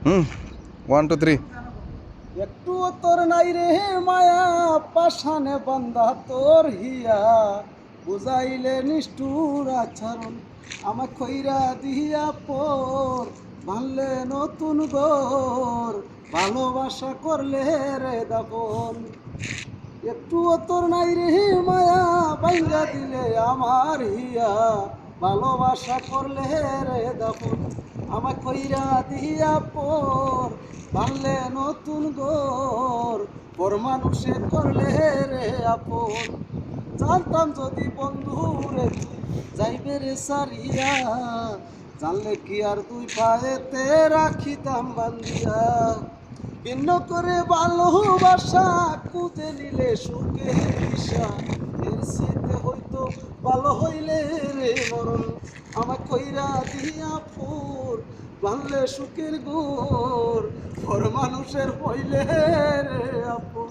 হুম 1 2 3 একটু তোর নাই রে মায়া পাশানে বান্ধা তোর হিয়া বুঝাইলে নিষ্ঠুর আচরণ আমার খৈরা দিয়া পর ভাঙলে নতুন ঘর ভালোবাসা করলে রে দাপন একটু তোর নাই রে মায়া বাইঙ্গা দিলে আমার হিয়া ভালোবাসা করলে রে দাপন আমার খৈরা দিয়া পর ভাঙলে নতুন ঘর পর মানুষে করলে রে আপন জানতাম যদি বন্ধু রে তুই যাইবে রে সারিয়া জানলে কি আর তুই পায়েতে রাখিতাম বান্ধিয়া ভিন্ন করে ভালোবাসা খুঁজে নিলে সুখে দিশা এর শীতে হইতো ভালো হইলে রে মরণ আমার কইরা দিয়া পুর বাংলে সুখের গোর পর মানুষের হইলে রে আপন।